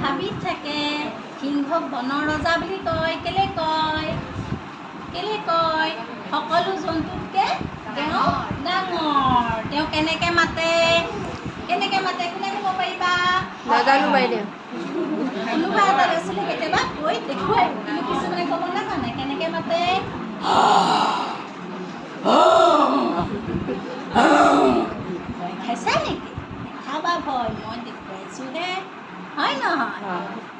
হাবিত থাকে সিংহক বনৰ ৰজা বুলি কয়। কেলে কয় সকলো জন্তুতকৈ তেওঁ ডাঙৰ। তেওঁ কেনেকৈ মাতে কোনে ক'ব পাৰিবা? নাজানো বাইদেউ। কোনোবা এটা ল'ৰা ছোৱালী কেতিয়াবা কৈ দেখুৱাই, কিন্তু কিছুমানে ক'ব নাজানে কেনেকৈ মাতে। ভয় খাইছা নেকি? খাবা ভয়, মই দেখুৱাইছোঁহে, হয় নহয়?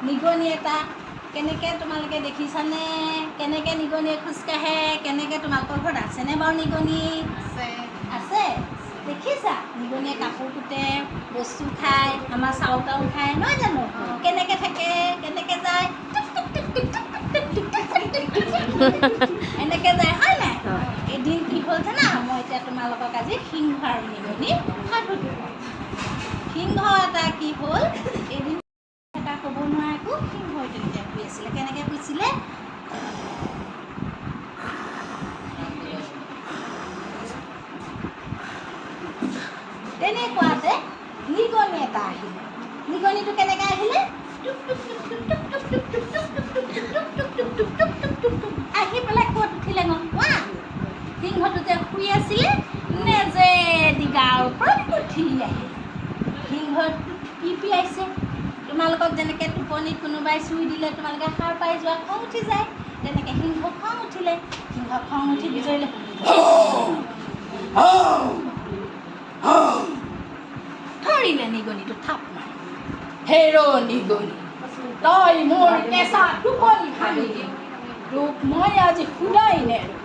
নিগনি এটা কেনেকৈ তোমালোকে দেখিছানে? কেনেকৈ নিগনিয়ে খোজকাঢ়ে? কেনেকৈ তোমালোকৰ ঘৰত আছেনে বাৰু নিগনি? আছে। দেখিছা? নিগনিয়ে কাপোৰ কুটে, বস্তু খায়, আমাৰ চাউল তাউল খায়, নহয় জানো? কেনেকৈ থাকে, কেনেকৈ যায়, এনেকৈ যায়, হয় নাই? এদিন কি হ'ল জানা? মই এতিয়া তোমালোকক আজি সিংহ আৰু নিগনি সাধুটো কওঁ। সিংহ এটা কি হ'ল, এদিন এটা ক'ব নোৱাৰে একো, সিংহই তেতিয়া শুই আছিলে। কেনেকৈ শুইছিলে? তেনেকুৱাতে নিগনি এটা আহিলে। নিগনিটো কেনেকৈ আহিলে? আহি পেলাই ক'ত উঠিলে গম পোৱা? সিংহটো যে শুই আছিলে, নেজেদি গাৰ ওপৰত উঠি আহিলে। সিংহটো পিপিয়াইছে। তোমালোকক যেনেকৈ টোপনিত কোনোবাই চুই দিলে তোমালোকে সাৰ পাই যোৱা, খং উঠি যায়, তেনেকৈ সিংহ খং উঠিলে। সিংহ খং উঠি বিজৰিলে, ধৰিলে নিগনিটো থাপ মাৰি। হেৰ নিগনি, তই মোৰ কেঁচা টোপনি ভাঙিলি, তোক মই আজি শুনাই নেৰো।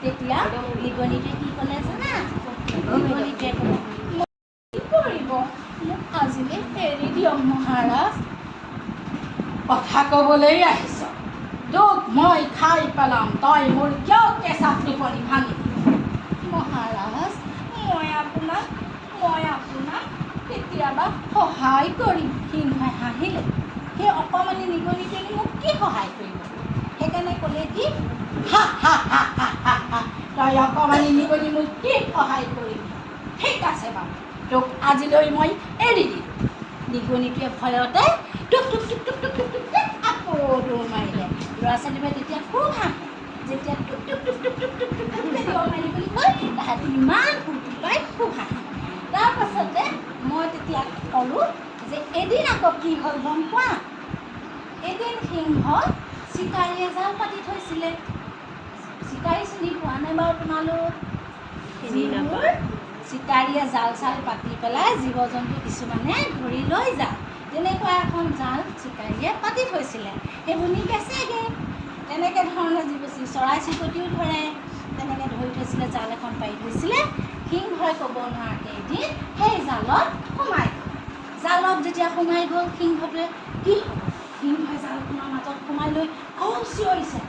তেতিয়া নিগনিটোৱে কি ক'লে জানা? নিগনিটোৱে ক'লে, কি কৰিব, মোক আজিলৈ এৰি দিয়ক মহাৰাজ। কথা ক'বলৈ আহিছ, তোক মই খাই পেলাম, তই মোৰ কিয় কেঁচা টোপনি ভাঙিলি? মহাৰাজ, মই আপোনাক কেতিয়াবা সহায় কৰিম। সিংহই হাঁহিলে। সেই অকণমানি নিগনিটোৱে মোক কি সহায় কৰিব? সেইকাৰণে ক'লে কি, তই অকণমানি নিগনি মোক কি সহায় কৰিবি? ঠিক আছে বাৰু, তোক আজিলৈ মই এৰি দিম। নিগনিটোৱে ভয়তে টুক টুক টুক টুক টুক টুক টুক আকৌ দৌৰ মাৰিলে। ল'ৰা ছোৱালীবোৰে তেতিয়া খুব হাঁহে, যেতিয়া টুক টুক টুক টুক টুক টুক টুক টুক দৌৰ মাৰি বুলি কয়, তাহাঁতি ইমান ফূৰ্তি পাই খুব হাঁহে। তাৰপাছতে মই তেতিয়া ক'লোঁ যে এদিন আকৌ কি হ'ল গম পোৱা? এদিন সিংহ চিকাৰীয়ে জাল পাতি থৈছিলে। চিকাৰী চিনি পোৱা নাই বাৰু তোমালোক? যিবোৰ চিকাৰীয়ে জাল চাল পাতি পেলাই জীৱ জন্তু কিছুমানে ধৰি লৈ যায়, তেনেকুৱা এখন জাল চিকাৰীয়ে পাতি থৈছিলে। সেইবোৰ নি বেচেগৈ। তেনেকৈ ধৰণে চৰাই চিৰিকটিও ধৰে, তেনেকৈ ধৰি থৈছিলে, জাল এখন পাৰি থৈছিলে। সিংহই ক'ব নোৱাৰাকৈ এদিন সেই জালত সোমাই গ'ল। জালত যেতিয়া সোমাই গ'ল, সিংহটোৱে কি হ'ব? সিংহই জালখনৰ মাজত সোমাই লৈ খুব চিঞৰিছে।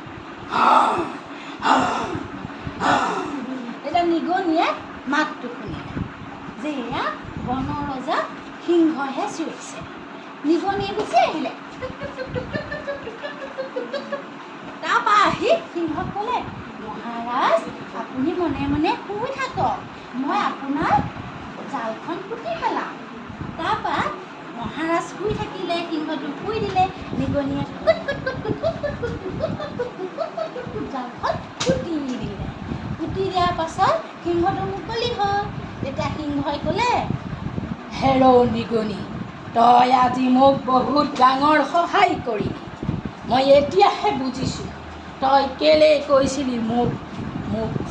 তেতিয়া নিগনিয়ে মাতটো শুনিলে যে এয়া বনৰ ৰজা সিংহহে চিঞৰিছে। নিগনিয়ে গুচি আহিলে। তাৰপৰা আহি সিংহক ক'লে, মহাৰাজ, আপুনি মনে মনে শুই থাকক, মই আপোনাৰ জালখন পুতি পেলাম। তাৰপৰা মহাৰাজ শুই থাকিলে, সিংহটো শুই দিলে। নিগনিয়ে জালখন পুতি দিলে। পুতি দিয়াৰ পাছত সিংহটো মুকলি হ'ল। তেতিয়া সিংহই ক'লে, হেৰ নিগনি, তই আজি মোক বহুত ডাঙৰ সহায় কৰিলি। মই এতিয়াহে বুজিছোঁ তই কেলৈ কৈছিলি মোক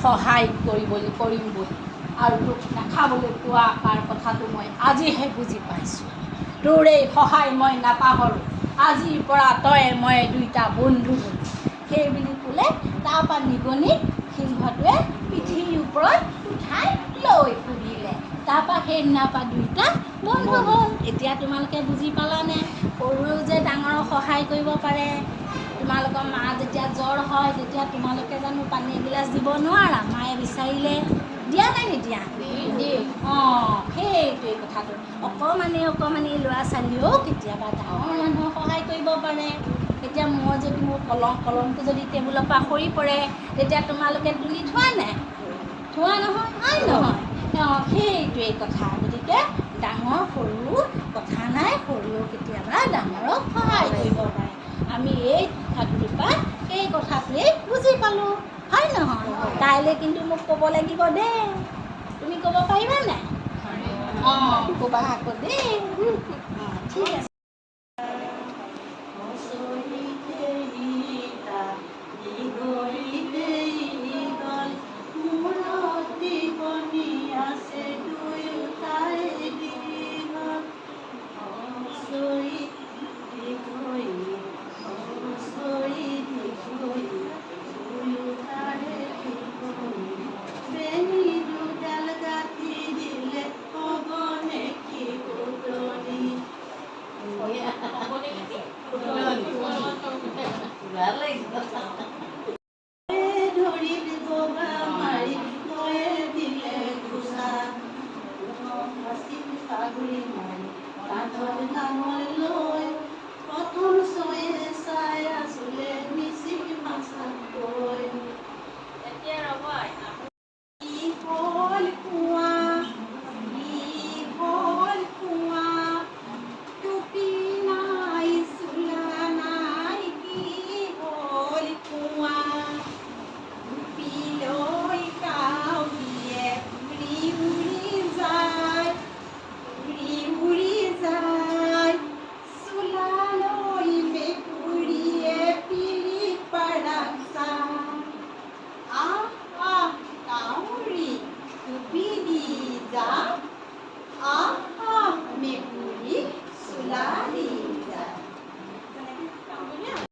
সহায় কৰিম বুলি, আৰু তোক নাখাবলৈ পোৱা তাৰ কথাটো মই আজিহে বুজি পাইছোঁ। তোৰ এই সহায় মই নাপাহৰোঁ। আজিৰ পৰা তই মই দুইটা বন্ধু হ'লোঁ। সেই বুলি ক'লে। তাৰপৰা নিগনিক সিংহটোৱে পিঠিৰ ওপৰত উঠাই লৈ ফুৰিলে। তাৰপৰা সেইদিনাৰ পৰা দুইটা বন্ধু হ'ল। এতিয়া তোমালোকে বুজি পালানে? সৰুৱেও যে ডাঙৰক সহায় কৰিব পাৰে। তোমালোকৰ মা যেতিয়া জ্বৰ হয়, তেতিয়া তোমালোকে জানো পানী এগিলাচ দিব নোৱাৰা? মায়ে বিচাৰিলে দিয়া নাই নিদিয়া? অঁ, সেইটোৱে কথাটো। অকণমানি ল'ৰা ছোৱালীয়েও কেতিয়াবা ডাঙৰ মানুহক সহায় কৰিব পাৰে। এতিয়া মই যদি মোৰ কলমটো যদি টেবুলৰ পৰা সৰি পৰে, তেতিয়া তোমালোকে তুলি থোৱা নাই? থোৱা নহয়, হয় নহয়? সেইটোৱেই কথা। গতিকে ডাঙৰ সৰু কথা নাই, সৰুও কেতিয়াবা ডাঙৰক সহায় কৰিব পাৰে। আমি এই কথাটোৰ পৰা সেই কথাটোৱেই বুজি পালোঁ, হয় নহয়? কাইলৈ কিন্তু মোক ক'ব লাগিব দেই। তুমি ক'ব পাৰিবা নাই? অঁ, ক'বা আকৌ দেই। অঁ, ঠিক আছে। Balik.